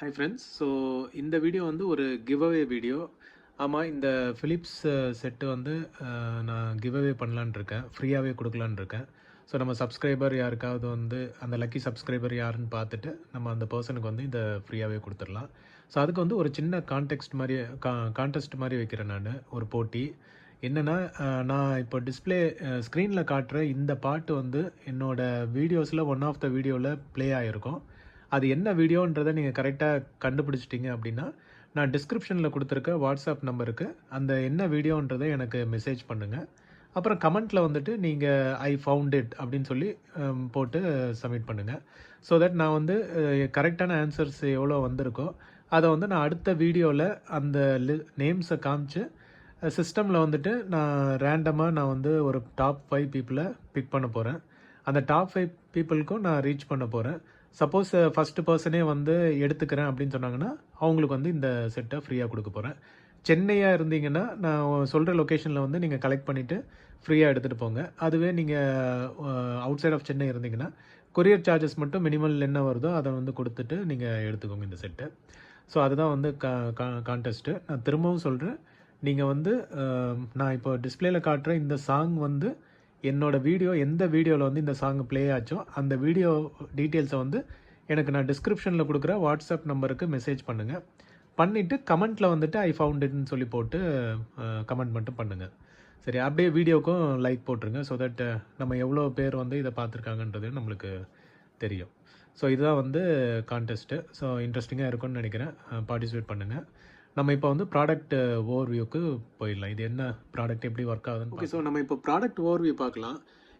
Hi friends. So இந்த video வந்து ஒரு கிவ் அவே வீடியோ. ஆமாம், இந்த ஃபிலிப்ஸ் செட்டு வந்து நான் கிவ் அவே பண்ணலான்னு இருக்கேன், ஃப்ரீயாகவே கொடுக்கலான்னு இருக்கேன். ஸோ நம்ம சப்ஸ்கிரைபர் யாருக்காவது வந்து அந்த லக்கி சப்ஸ்கிரைபர் யாருன்னு பார்த்துட்டு நம்ம அந்த பர்சனுக்கு வந்து இந்த ஃப்ரீயாகவே கொடுத்துடலாம். ஸோ அதுக்கு வந்து ஒரு சின்ன கான்டெக்ஸ்ட் மாதிரி கான்டெஸ்ட் மாதிரி வைக்கிறேன் நான், ஒரு போட்டி. என்னென்னா, நான் இப்போ டிஸ்பிளே ஸ்க்ரீனில் காட்டுற இந்த பாட்டு வந்து என்னோடய வீடியோஸில் ஒன் ஆஃப் த வீடியோவில் ப்ளே ஆகிருக்கும். அது என்ன வீடியோன்றதை நீங்கள் கரெக்டாக கண்டுபிடிச்சிட்டிங்க அப்படின்னா, நான் டிஸ்கிரிப்ஷனில் கொடுத்துருக்க வாட்ஸ்அப் நம்பருக்கு அந்த என்ன வீடியோன்றதை எனக்கு மெசேஜ் பண்ணுங்கள். அப்புறம் கமெண்ட்டில் வந்துட்டு நீங்கள் ஐ ஃபவுண்ட் இட் அப்படின்னு சொல்லி போட்டு சப்மிட் பண்ணுங்கள். ஸோ தட் நான் வந்து கரெக்டான ஆன்சர்ஸ் எவ்வளோ வந்திருக்கோ அதை வந்து நான் அடுத்த வீடியோவில் அந்த நேம்ஸை காமிச்சு சிஸ்டமில் வந்துட்டு நான் ரேண்டமாக நான் வந்து ஒரு டாப் 5 பீப்புளை பிக் பண்ண போகிறேன். அந்த டாப் 5 பீப்புளுக்கும் நான் ரீச் பண்ண போகிறேன். சப்போஸ் ஃபஸ்ட்டு பர்சனே வந்து எடுத்துக்கிறேன் அப்படின்னு சொன்னாங்கன்னா அவங்களுக்கு வந்து இந்த செட்டை ஃப்ரீயாக கொடுக்க போகிறேன். சென்னையாக இருந்தீங்கன்னா நான் சொல்கிற லொக்கேஷனில் வந்து நீங்கள் கலெக்ட் பண்ணிவிட்டு ஃப்ரீயாக எடுத்துகிட்டு போங்க. அதுவே நீங்கள் அவுட் சைட் ஆஃப் சென்னை இருந்தீங்கன்னா கொரியர் சார்ஜஸ் மட்டும் மினிமல் என்ன வருதோ அதை வந்து கொடுத்துட்டு நீங்கள் எடுத்துக்கோங்க இந்த செட்டை. ஸோ அதுதான் வந்து கான்டெஸ்ட்டு. நான் திரும்பவும் சொல்கிறேன், நீங்கள் வந்து நான் இப்போ டிஸ்பிளேயில் காட்டுற இந்த சாங் வந்து என்னோடய வீடியோ எந்த வீடியோவில் வந்து இந்த சாங் ப்ளே ஆச்சோ அந்த வீடியோ டீட்டெயில்ஸை வந்து எனக்கு நான் டிஸ்கிரிப்ஷனில் கொடுக்குற வாட்ஸ்அப் நம்பருக்கு மெசேஜ் பண்ணுங்கள். பண்ணிவிட்டு கமெண்ட்டில் வந்துட்டு ஐ ஃபவுண்ட் இட்னு சொல்லி போட்டு கமெண்ட் மட்டும் பண்ணுங்கள். சரி, அப்படியே வீடியோக்கும் லைக் போட்டுருங்க. ஸோ தட் நம்ம எவ்வளோ பேர் வந்து இதை பார்த்துருக்காங்கன்றது நம்மளுக்கு தெரியும். ஸோ இதுதான் வந்து கான்டெஸ்ட்டு. ஸோ இன்ட்ரெஸ்டிங்காக இருக்கும்னு நினைக்கிறேன். பார்ட்டிசிபேட் பண்ணுங்கள். நம்ம இப்போ வந்து ப்ராடக்ட் ஓவர்வியூக்கு போயிடலாம். இது என்ன ப்ராடக்ட், எப்படி ஒர்க் ஆகுதுன்னு. ஓகே, ஸோ நம்ம இப்போ ப்ராடக்ட் ஓவர்வியூ பார்க்கலாம்.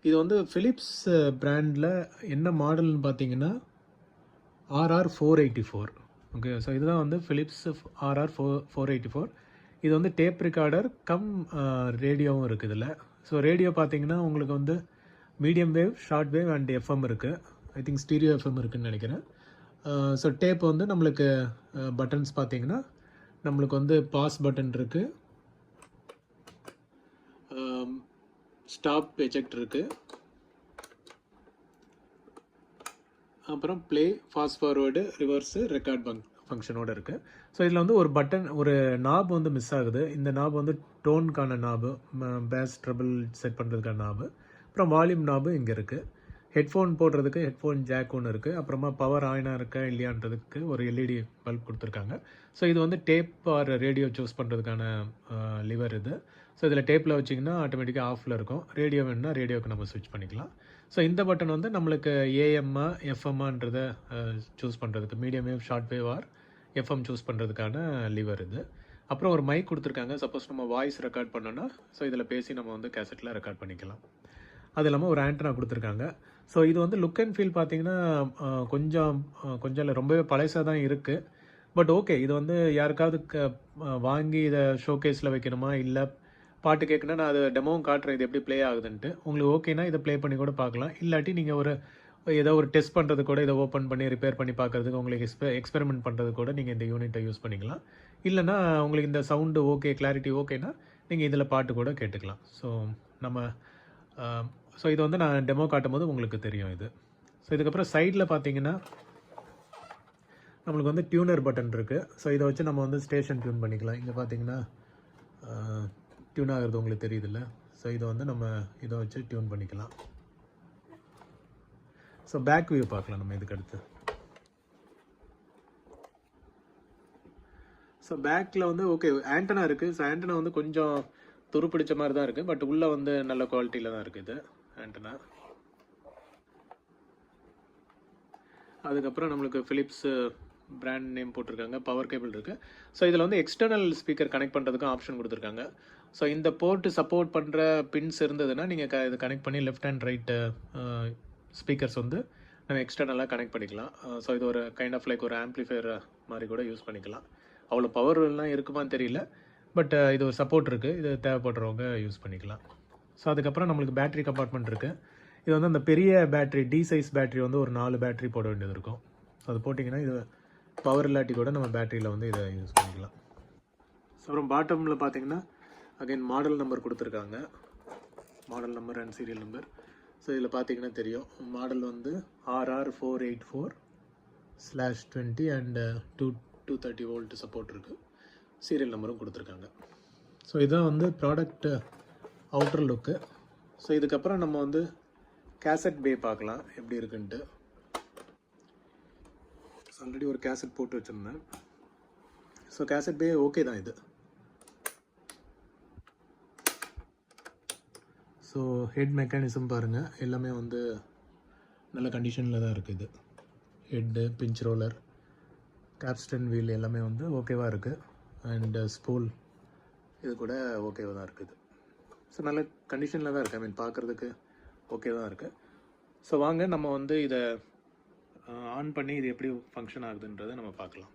இது வந்து ஃபிலிப்ஸ் பிராண்டில் என்ன மாடல்னு பார்த்தீங்கன்னா RR484. ஓகே, ஸோ இதுதான் வந்து ஃபிலிப்ஸ் RR484. இது வந்து டேப் ரெக்கார்டர் கம் ரேடியோவும் இருக்குது இதில். ஸோ ரேடியோ பார்த்தீங்கன்னா உங்களுக்கு வந்து medium wave, short wave and FM இருக்குது. ஐ திங்க் ஸ்டீரியோ எஃப்எம் இருக்குதுன்னு நினைக்கிறேன். ஸோ டேப் வந்து நம்மளுக்கு பட்டன்ஸ் பார்த்தீங்கன்னா நம்மளுக்கு வந்து பாஸ் பட்டன் இருக்குது, ஸ்டாப் எஜெக்ட் இருக்குது, அப்புறம் play, fast forward, reverse, record ஃபங்க்ஷனோடு இருக்குது. ஸோ இதில் வந்து ஒரு பட்டன், ஒரு நாப் வந்து மிஸ் ஆகுது. இந்த நாப் வந்து டோனுக்கான நாபு, பேஸ் ட்ரபிள் செட் பண்ணுறதுக்கான நாபு, அப்புறம் வால்யூம் நாபு இங்கே இருக்குது. ஹெட்ஃபோன் போடுறதுக்கு ஹெட்ஃபோன் ஜாக் ஒன்று இருக்குது. அப்புறமா பவர் ஆனாக இருக்கா இல்லையான்றதுக்கு ஒரு எல்இடி பல்ப் கொடுத்துருக்காங்க. ஸோ இது வந்து டேப் ஆர் ரேடியோ சூஸ் பண்ணுறதுக்கான லிவர் இது. ஸோ இதில் டேப்பில் வச்சிங்கன்னா ஆட்டோமேட்டிக்காக ஆஃபில் இருக்கும். ரேடியோ வேணுன்னா ரேடியோக்கு நம்ம ஸ்விட்ச் பண்ணிக்கலாம். ஸோ இந்த பட்டன் வந்து நம்மளுக்கு ஏஎம்மா எஃப்எம்மான்றதை சூஸ் பண்ணுறதுக்கு, medium wave, short wave or FM choose பண்ணுறதுக்கான லிவர் இது. அப்புறம் ஒரு மைக் கொடுத்துருக்காங்க. சப்போஸ் நம்ம வாய்ஸ் ரெக்கார்ட் பண்ணோன்னா ஸோ இதில் பேசி நம்ம வந்து கேசட்டில் ரெக்கார்ட் பண்ணிக்கலாம். அது இல்லாமல் ஒரு ஆண்டனா கொடுத்துருக்காங்க. ஸோ இது வந்து லுக் அண்ட் ஃபீல் பார்த்தீங்கன்னா கொஞ்சம் இல்லை, ரொம்பவே பழசாக தான் இருக்குது. பட் ஓகே, இது வந்து யாருக்காவது வாங்கி இதை ஷோகேஸில் வைக்கணுமா, இல்லை பாட்டு கேட்கணுன்னா நான் அதை டெமோவும் காட்டுறேன் இது எப்படி ப்ளே ஆகுதுன்ட்டு. உங்களுக்கு ஓகேனா இதை ப்ளே பண்ணி கூட பார்க்கலாம். இல்லாட்டி நீங்கள் ஏதோ ஒரு டெஸ்ட் பண்ணுறது கூட, இதை ஓப்பன் பண்ணி ரிப்பேர் பண்ணி பார்க்குறதுக்கு, உங்களுக்கு எக்ஸ்பெரிமெண்ட் பண்ணுறது கூட நீங்கள் இந்த யூனிட்டை யூஸ் பண்ணிக்கலாம். இல்லைனா உங்களுக்கு இந்த சவுண்டு ஓகே, கிளாரிட்டி ஓகேனா நீங்கள் இதில் பாட்டு கூட கேட்டுக்கலாம். ஸோ இது வந்து நான் டெமோ காட்டும் போது உங்களுக்கு தெரியும் இது. ஸோ இதுக்கப்புறம் சைடில் பார்த்தீங்கன்னா நம்மளுக்கு வந்து டியூனர் பட்டன் இருக்குது. ஸோ இதை வச்சு நம்ம வந்து ஸ்டேஷன் டியூன் பண்ணிக்கலாம். இங்கே பார்த்தீங்கன்னா டியூன் ஆகிறது உங்களுக்கு தெரியுதுல்ல. ஸோ இதை வந்து நம்ம இதை வச்சு டியூன் பண்ணிக்கலாம். ஸோ பேக் வியூ பார்க்கலாம் நம்ம இதுக்கு அடுத்து. ஸோ பேக்கில் வந்து ஓகே ஆண்டனா இருக்குது. ஸோ ஆண்டனா வந்து கொஞ்சம் துருப்பிடிச்ச மாதிரி தான் இருக்குது, பட் உள்ளே வந்து நல்ல குவாலிட்டியில் தான் இருக்குது ஆண்டனா. அதுக்கப்புறம் நம்மளுக்கு ஃபிலிப்ஸ் பிராண்ட் நேம் போட்டிருக்காங்க, பவர் கேபிள் இருக்குது. ஸோ இதில் வந்து எக்ஸ்டர்னல் ஸ்பீக்கர் கனெக்ட் பண்ணுறதுக்கும் ஆப்ஷன் கொடுத்துருக்காங்க. ஸோ இந்த போர்ட்டு சப்போர்ட் பண்ணுற பின்ஸ் இருந்ததுன்னா நீங்கள் இது கனெக்ட் பண்ணி லெஃப்ட் அண்ட் ரைட்டு ஸ்பீக்கர்ஸ் வந்து நம்ம எக்ஸ்டர்னலாக கனெக்ட் பண்ணிக்கலாம். ஸோ இது ஒரு கைண்ட் ஆஃப் லைக் ஒரு ஆம்ப்ளிஃபையர் மாதிரி கூட யூஸ் பண்ணிக்கலாம். அவ்வளோ பவர்லாம் இருக்குமான்னு தெரியல, பட் இது ஒரு சப்போர்ட் இருக்குது. இது தேவைப்படுறவங்க யூஸ் பண்ணிக்கலாம். ஸோ அதுக்கப்புறம் நம்மளுக்கு பேட்டரி கம்பார்ட்மெண்ட் இருக்குது. இது வந்து அந்த பெரிய பேட்டரி, டி சைஸ் பேட்டரி வந்து ஒரு 4 பேட்டரி போட வேண்டியது இருக்கும். ஸோ அது போட்டிங்கன்னா இது பவர் இல்லாட்டி கூட நம்ம பேட்டரியில் வந்து இதை யூஸ் பண்ணிக்கலாம். ஸோ அப்புறம் பாட்டமில் பார்த்தீங்கன்னா அகைன் மாடல் நம்பர் கொடுத்துருக்காங்க, model number and serial number. So இதில் பார்த்தீங்கன்னா தெரியும், மாடல் வந்து RR484 /20 அண்ட் 230 வோல்ட் சப்போர்ட் இருக்குது. சீரியல் நம்பரும் கொடுத்துருக்காங்க. ஸோ இதுதான் வந்து ப்ராடக்ட் அவுட்டர் லுக்கு. ஸோ இதுக்கப்புறம் நம்ம வந்து கேசட் பே பார்க்கலாம் எப்படி இருக்குன்ட்டு. ஆல்ரெடி ஒரு கேசட் போட்டு வச்சுருந்தேன். ஸோ கேசட் பே ஓகே தான் இது. ஸோ ஹெட் மெக்கானிசம் பாருங்கள், எல்லாமே வந்து நல்ல கண்டிஷனில் தான் இருக்குது. ஹெட்டு, பிஞ்ச் ரோலர், கேப்ஸ்டன் வீல் எல்லாமே வந்து ஓகேவாக இருக்குது. அண்டு ஸ்பூல் இது கூட ஓகேவாக தான் இருக்குது. ஸோ நல்ல கண்டிஷனில் தான் இருக்குது. ஐ மீன் பார்க்குறதுக்கு ஓகே தான் இருக்குது. ஸோ வாங்க நம்ம வந்து இதை ஆன் பண்ணி இது எப்படி ஃபங்க்ஷன் ஆகுதுன்றதை நம்ம பார்க்கலாம்.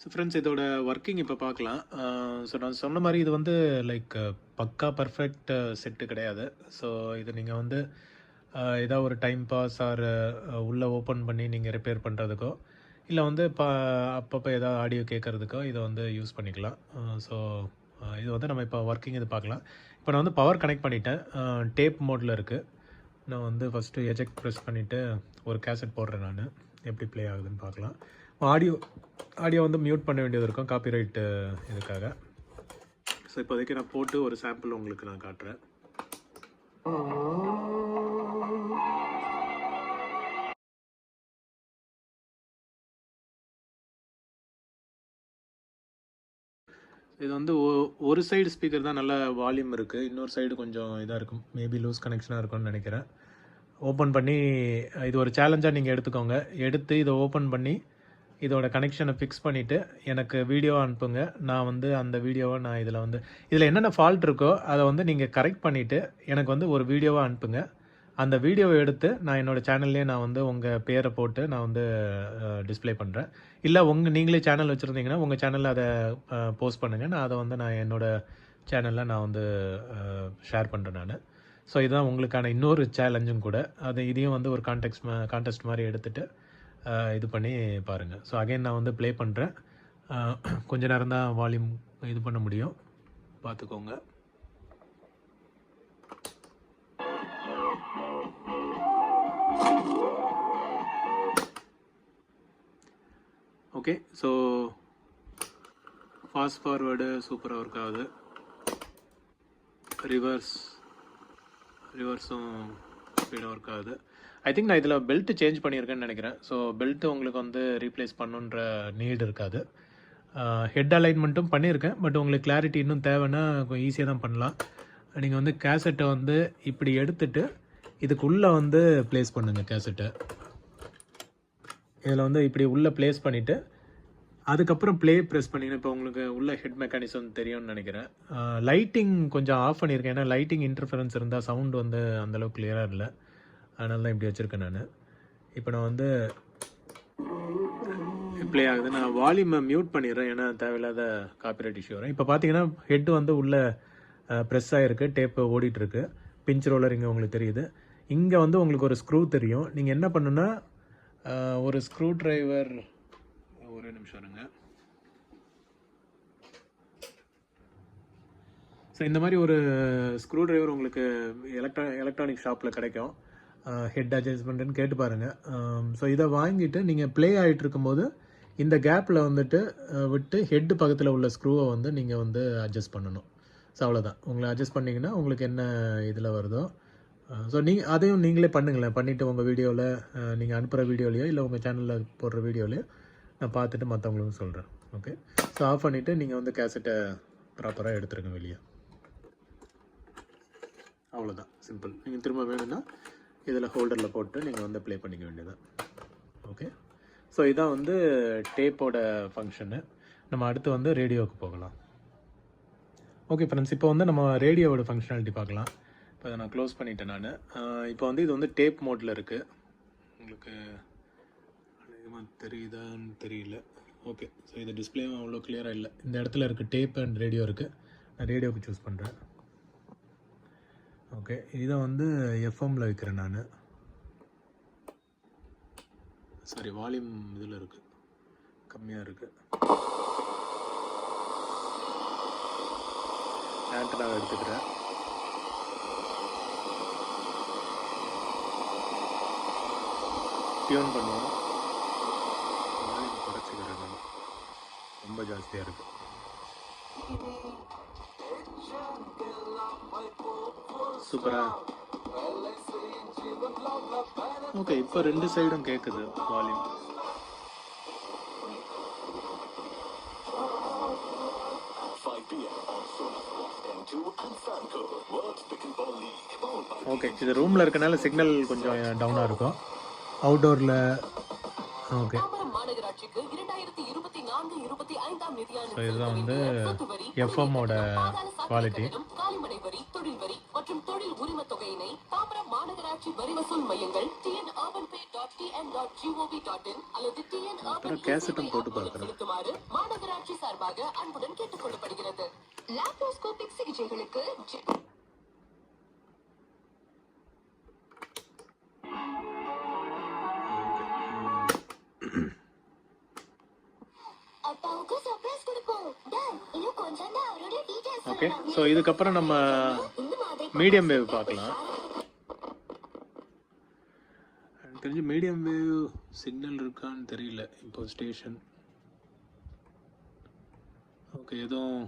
ஸோ ஃப்ரெண்ட்ஸ், இதோட ஒர்க்கிங் இப்போ பார்க்கலாம். ஸோ நான் சொன்ன மாதிரி இது வந்து லைக் பக்கா பர்ஃபெக்ட் செட்டு கிடையாது. ஸோ இது நீங்கள் வந்து ஏதாவது ஒரு டைம் பாஸ் ஆர் உள்ளே ஓப்பன் பண்ணி நீங்கள் ரிப்பேர் பண்ணுறதுக்கோ இல்லை வந்து அப்பப்போ ஏதாவது ஆடியோ கேட்குறதுக்கோ இதை வந்து யூஸ் பண்ணிக்கலாம். ஸோ இது வந்து நம்ம இப்போ ஒர்க்கிங் இது பார்க்கலாம். இப்போ நான் வந்து பவர் கனெக்ட் பண்ணிட்டேன். டேப் மோடில் இருக்குது. நான் வந்து ஃபஸ்ட்டு எஜெக்ட் ப்ரெஸ் பண்ணிவிட்டு ஒரு கேசட் போடுறேன். நான் எப்படி ப்ளே ஆகுதுன்னு பார்க்கலாம். ஆடியோ வந்து மியூட் பண்ண வேண்டியது இருக்கும் காப்பிரைட்டு இதுக்காக. ஸோ இப்போதைக்கு நான் போட்டு ஒரு சாம்பிள் உங்களுக்கு நான் காட்டுறேன். இது வந்து ஒரு சைடு ஸ்பீக்கர் தான் நல்ல வால்யூம் இருக்குது. இன்னொரு சைடு கொஞ்சம் இதாக இருக்கும். மேபி லூஸ் கனெக்ஷனாக இருக்கும்னு நினைக்கிறேன். ஓப்பன் பண்ணி இது ஒரு சேலஞ்சாக நீங்கள் எடுத்துக்கோங்க. எடுத்து இதை ஓப்பன் பண்ணி இதோட கனெக்ஷனை ஃபிக்ஸ் பண்ணிவிட்டு எனக்கு வீடியோ அனுப்புங்க. நான் வந்து அந்த வீடியோவை நான் இதில் என்னென்ன ஃபால்ட் இருக்கோ அதை வந்து நீங்கள் கரெக்ட் பண்ணிவிட்டு எனக்கு வந்து ஒரு வீடியோவாக அனுப்புங்க. அந்த வீடியோவை எடுத்து நான் என்னோடய சேனல்லே நான் வந்து உங்கள் பேரை போட்டு நான் வந்து டிஸ்பிளே பண்ணுறேன். இல்லை நீங்களே சேனல் வச்சுருந்தீங்கன்னா உங்கள் சேனலில் அதை போஸ்ட் பண்ணுங்கள். நான் அதை வந்து நான் என்னோடய சேனலில் நான் வந்து ஷேர் பண்ணுறேன் நான். ஸோ இதுதான் உங்களுக்கான இன்னொரு சேலஞ்சும் கூட. இதையும் வந்து ஒரு கான்டெஸ்ட் மாதிரி எடுத்துகிட்டு இது பண்ணி பாருங்கள். ஸோ அகைன் நான் வந்து ப்ளே பண்ணுறேன். கொஞ்ச நேரம் தான் வால்யூம் இது பண்ண முடியும், பார்த்துக்கோங்க. ஓகே, ஸோ ஃபாஸ்ட் ஃபார்வேர்டு சூப்பராக ஒர்க் ஆகுது. ரிவர்ஸும் ஸ்பீடாக ஒர்க் ஆகுது. ஐ திங்க் நான் இதில் பெல்ட்டு சேஞ்ச் பண்ணியிருக்கேன்னு நினைக்கிறேன். ஸோ பெல்ட்டு உங்களுக்கு வந்து ரீப்ளேஸ் பண்ணுன்ற நீடு இருக்காது. ஹெட் அலைன்மெண்ட்டும் பண்ணியிருக்கேன். பட் உங்களுக்கு கிளாரிட்டி இன்னும் தேவைன்னா கொஞ்சம் ஈஸியாக தான் பண்ணலாம். நீங்கள் வந்து கேசட்டை வந்து இப்படி எடுத்துகிட்டு இதுக்குள்ளே வந்து ப்ளேஸ் பண்ணுங்கள். கேசட்டை இதில் வந்து இப்படி உள்ளே ப்ளேஸ் பண்ணிவிட்டு அதுக்கப்புறம் ப்ரெஸ் பண்ணிங்கன்னா இப்போ உங்களுக்கு உள்ள ஹெட் மெக்கானிசம் தெரியும்னு நினைக்கிறேன். லைட்டிங் கொஞ்சம் ஆஃப் பண்ணியிருக்கேன். ஏன்னா லைட்டிங் இன்டர்ஃபரன்ஸ் இருந்தால் சவுண்டு வந்து அந்தளவுக்கு கிளியராக இல்லை. அதனால தான் இப்படி வச்சுருக்கேன் நான். இப்போ நான் வந்து ப்ளே ஆகுது. நான் வால்யூமை மியூட் பண்ணிடுறேன், ஏன்னா தேவையில்லாத காப்பிரைட் இஷ்யூ வரும். இப்போ பார்த்தீங்கன்னா ஹெட் வந்து உள்ளே ப்ரெஸ் ஆகிருக்கு, டேப்பு ஓடிட்டுருக்கு. பிஞ்ச் ரோலர் இங்கே உங்களுக்கு தெரியுது. இங்கே வந்து உங்களுக்கு ஒரு ஸ்க்ரூ தெரியும். நீங்கள் என்ன பண்ணுன்னா ஒரு ஸ்க்ரூ ட்ரைவர், ஒரே நிமிஷம் இருங்க. ஸோ இந்த மாதிரி ஒரு ஸ்க்ரூ ட்ரைவர் உங்களுக்கு எலக்ட்ரானிக் ஷாப்பில் கிடைக்கும். ஹெட் அட்ஜஸ்ட்மெண்ட்டுன்னு கேட்டு பாருங்கள். ஸோ இதை வாங்கிட்டு நீங்கள் ப்ளே ஆகிட்டு இருக்கும்போது இந்த கேப்பில் வந்துட்டு விட்டு ஹெட்டு பக்கத்தில் உள்ள ஸ்க்ரூவை வந்து நீங்கள் வந்து அட்ஜஸ்ட் பண்ணணும். ஸோ அவ்வளோதான். உங்களை அட்ஜஸ்ட் பண்ணிங்கன்னா உங்களுக்கு என்ன இதில் வருதோ ஸோ அதையும் நீங்களே பண்ணுங்களேன். பண்ணிவிட்டு உங்கள் வீடியோவில் நீங்கள் அனுப்புகிற வீடியோலையோ இல்லை உங்கள் சேனலில் போடுற வீடியோலையோ நான் பார்த்துட்டு மற்றவங்களுக்கும் சொல்கிறேன். ஓகே, ஸோ ஆஃப் பண்ணிவிட்டு நீங்கள் வந்து கேசட்டை ப்ராப்பராக எடுத்துருங்க வெளியே. அவ்வளோதான், சிம்பிள். நீங்கள் திரும்ப வேணும்னா இதில் ஹோல்டரில் போட்டு நீங்கள் வந்து ப்ளே பண்ணிக்க வேண்டியதான். ஓகே, ஸோ இதான் வந்து டேப்போட ஃபங்க்ஷனு. நம்ம அடுத்து வந்து ரேடியோவுக்கு போகலாம். ஓகே ஃப்ரெண்ட்ஸ், இப்போ வந்து நம்ம ரேடியோவோட ஃபங்க்ஷனாலிட்டி பார்க்கலாம். இப்போ அதை நான் க்ளோஸ் பண்ணிட்டேன் நான். இப்போ வந்து இது வந்து டேப் மோடில் இருக்குது. உங்களுக்கு தெரியுதான்னு தெரியல. ஓகே, ஸோ இது டிஸ்பிளேவும் அவ்வளோ கிளியராக இல்லை. இந்த இடத்துல இருக்குது டேப் அண்ட் ரேடியோ இருக்குது. நான் ரேடியோவுக்கு சூஸ் பண்ணுறேன். ஓகே, இதை வந்து எஃப்எம்மில் வைக்கிறேன் நான். சாரி, வால்யூம் இதில் இருக்குது, கம்மியாக இருக்குது. ஆண்டனாவை எடுத்துக்கிறேன். டியூன் பண்ணுவோம். ரொம்ப ஜாஸ்தியாக இருக்குது. சூப்பரா. ஓகே, இப்போ 2 சைடும் கேட்குது வால்யூம். ஓகே, இது ரூமில் இருக்கனால சிக்னல் கொஞ்சம் டவுனாக இருக்கும். அவுட்டோரில் ஓகே. ஸோ இதுதான் வந்து எஃப்எம்மோட குவாலிட்டி. கேசட்டும் போட்டு பார்க்குறேன். மாநகராட்சி சார்பாக அன்புடன் கேட்டுக்கொள்ளப்படுகிறது. லாப்ரோஸ்கோபிக் சிகிச்சைகளுக்கு ஓகே. ஸோ இதுக்கப்புறம் நம்ம மீடியம் வேவ் பார்க்கலாம். எனக்கு தெரிஞ்சு மீடியம் வேவ் சிக்னல் இருக்கான்னு தெரியல இப்போ ஸ்டேஷன். ஓகே, எதுவும்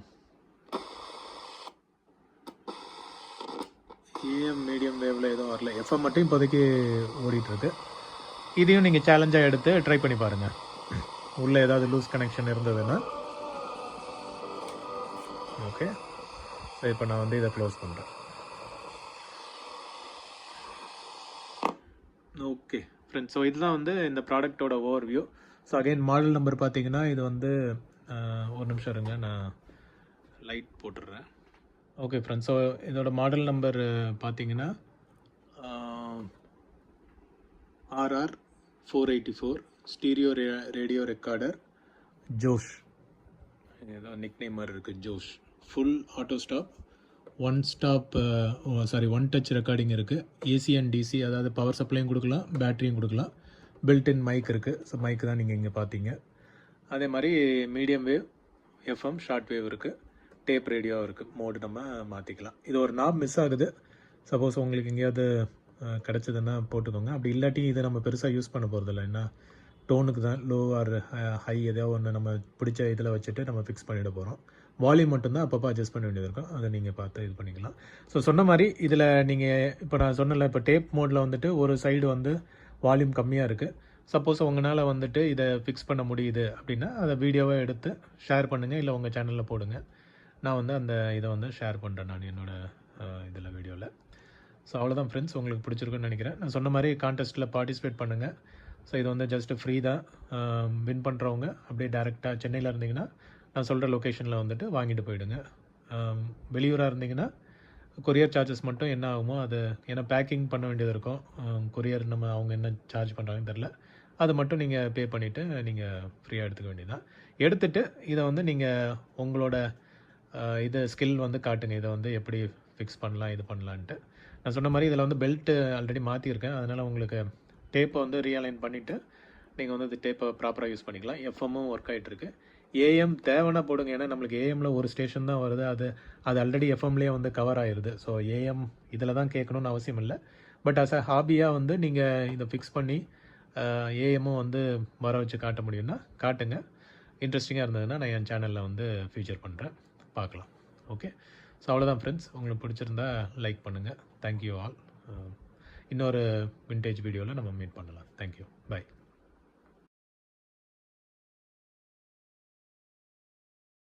ஏஎம் மீடியம் வேவில் எதுவும் வரல. எஃப்எம் மட்டும் இப்போதைக்கு ஓடிட்டுருக்கு. இதையும் நீங்கள் சேலஞ்சாக எடுத்து ட்ரை பண்ணி பாருங்கள். உள்ளே ஏதாவது லூஸ் கனெக்ஷன் இருந்ததுன்னா. ஓகே, ஸோ இப்போ நான் வந்து இதை க்ளோஸ் பண்ணுறேன். ஓகே ஃப்ரெண்ட்ஸ், ஸோ இதுதான் வந்து இந்த ப்ராடக்டோட over view. So again model number பார்த்தீங்கன்னா இது வந்து ஒரு நிமிஷம் இருங்க, நான் லைட் போட்டுடுறேன். ஓகே ஃப்ரெண்ட்ஸ், ஸோ இதோட மாடல் நம்பர் பார்த்தீங்கன்னா RR484 ஸ்டீரியோ ரேடியோ ரெக்கார்டர் ஜோஷ். ஏதோ நிக் நேம் மாதிரி இருக்குது, ஜோஷ். Full auto stop, one touch recording இருக்குது. ஏசி அண்ட் டிசி, அதாவது பவர் சப்ளையும் கொடுக்கலாம், பேட்டரியும் கொடுக்கலாம். பில்ட்இன் மைக் இருக்குது. ஸோ மைக் தான் நீங்கள் இங்கே பார்த்தீங்க. அதே மாதிரி medium wave, FM, short wave இருக்குது. டேப் ரேடியோ இருக்குது. மோடு நம்ம மாற்றிக்கலாம். இது ஒரு நாப் மிஸ் ஆகுது. சப்போஸ் உங்களுக்கு எங்கேயாவது கிடச்சதுன்னா போட்டுக்கோங்க. அப்படி இல்லாட்டி இதை நம்ம பெருசாக யூஸ் பண்ண போகிறதில்ல. என்ன டோனுக்கு தான் லோ ஆர் ஹை ஏதோ ஒன்று நம்ம பிடிச்ச இதில் வச்சுட்டு நம்ம ஃபிக்ஸ் பண்ணிட போகிறோம். வால்யூம் மட்டும்தான் அப்பப்போ அட்ஜஸ்ட் பண்ண வேண்டியது இருக்கும். அதை நீங்கள் பார்த்து இது பண்ணிக்கலாம். ஸோ சொன்ன மாதிரி இதில் நீங்கள் இப்போ நான் சொன்னல, இப்போ டேப் மோடில் வந்துட்டு ஒரு சைடு வந்து வால்யூம் கம்மியாக இருக்குது. சப்போஸ் உங்களால் வந்துட்டு இதை ஃபிக்ஸ் பண்ண முடியுது அப்படின்னா அதை வீடியோவை எடுத்து ஷேர் பண்ணுங்கள், இல்லை உங்கள் சேனலில் போடுங்க. நான் வந்து அந்த இதை வந்து ஷேர் பண்ணுறேன் நான் என்னோடய இதில் வீடியோவில். ஸோ அவ்வளோதான் ஃப்ரெண்ட்ஸ், உங்களுக்கு பிடிச்சிருக்குன்னு நினைக்கிறேன். நான் சொன்ன மாதிரி கான்டெஸ்ட்டில் பார்ட்டிசிபேட் பண்ணுங்கள். ஸோ இது வந்து ஜஸ்ட்டு ஃப்ரீ தான். வின் பண்ணுறவங்க அப்படியே டேரெக்டாக சென்னையில் இருந்தீங்கன்னா நான் சொல்கிற லொக்கேஷனில் வந்துட்டு வாங்கிட்டு போயிடுங்க. வெளியூராக இருந்தீங்கன்னா கொரியர் சார்ஜஸ் மட்டும் என்ன ஆகுமோ அது, ஏன்னா பேக்கிங் பண்ண வேண்டியது இருக்கும். கொரியர் நம்ம அவங்க என்ன சார்ஜ் பண்ணுறாங்கன்னு தெரில. அது மட்டும் நீங்கள் பே பண்ணிவிட்டு நீங்கள் ஃப்ரீயாக எடுத்துக்க வேண்டியதுதான். எடுத்துகிட்டு இதை வந்து நீங்கள் உங்களோட இது ஸ்கில் வந்து காட்டுங்க. இதை வந்து எப்படி ஃபிக்ஸ் பண்ணலாம், இது பண்ணலான்ட்டு. நான் சொன்ன மாதிரி இதில் வந்து பெல்ட்டு ஆல்ரெடி மாற்றிருக்கேன். அதனால் உங்களுக்கு டேப்பை வந்து ரீஅலைன் பண்ணிவிட்டு நீங்கள் வந்து இந்த டேப்பை ப்ராப்பராக யூஸ் பண்ணிக்கலாம். எஃப்எம்மும் ஒர்க் ஆகிட்டுருக்கு. ஏஎம் தேவைன்னா போடுங்க, ஏன்னா நம்மளுக்கு ஏஎம்மில் ஒரு ஸ்டேஷன் தான் வருது. அது ஆல்ரெடி எஃப்எம்லேயே வந்து கவர் ஆயிடுது. ஸோ ஏஎம் இதில் தான் கேட்கணுன்னு அவசியம் இல்லை. பட் அஸ் அ ஹாபியாக வந்து நீங்கள் இதை ஃபிக்ஸ் பண்ணி ஏஎம்மும் வந்து வர வச்சு காட்ட முடியும்னா காட்டுங்க. இன்ட்ரெஸ்டிங்காக இருந்ததுன்னா நான் என் சேனலில் வந்து ஃபீச்சர் பண்ணுறேன், பார்க்கலாம். ஓகே, ஸோ அவ்வளோதான் ஃப்ரெண்ட்ஸ். உங்களுக்கு பிடிச்சிருந்தா லைக் பண்ணுங்கள். Thank you all. இன்னொரு விண்டேஜ் வீடியோவில் நம்ம மீட் பண்ணலாம். தேங்க்யூ.